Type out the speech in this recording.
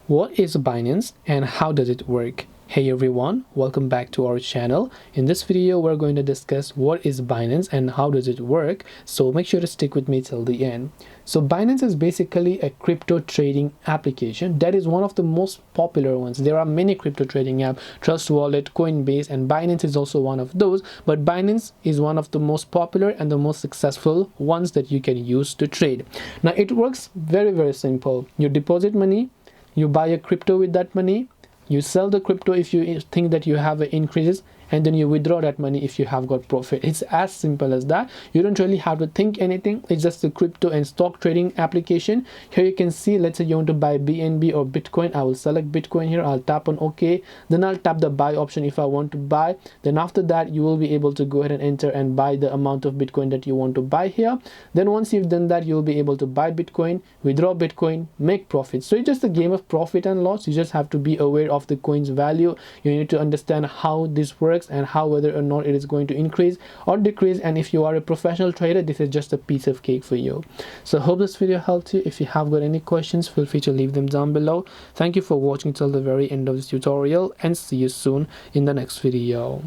What is Binance and how does it work? Hey everyone, welcome back to our channel. In this video, we're going to discuss what is Binance and how does it work. So make sure to stick with me till the end. So Binance is basically a crypto trading application that is one of the most popular ones. There are many crypto trading apps, Trust Wallet, Coinbase, and Binance is also one of those. But Binance is one of the most popular and the most successful ones that you can use to trade. Now it works very simple. You deposit money, you buy a crypto with that money, you sell the crypto if you think that you have increases, and then you withdraw that money if you have got profit. It's as simple as that. You don't really have to think anything. It's just a crypto and stock trading application. Here you can see, let's say you want to buy BNB or Bitcoin. I will select Bitcoin here. I'll tap on OK. Then I'll tap the buy option if I want to buy. Then after that, you will be able to go ahead and enter and buy the amount of Bitcoin that you want to buy here. Then once you've done that, you'll be able to buy Bitcoin, withdraw Bitcoin, make profit. So it's just a game of profit and loss. You just have to be aware of the coin's value. You need to understand how this works and how whether or not it is going to increase or decrease. And if you are a professional trader, this is just a piece of cake for you. So hope this video helped you. If you have got any questions, feel free to leave them down below. Thank you for watching till the very end of this tutorial, and see you soon in the next video.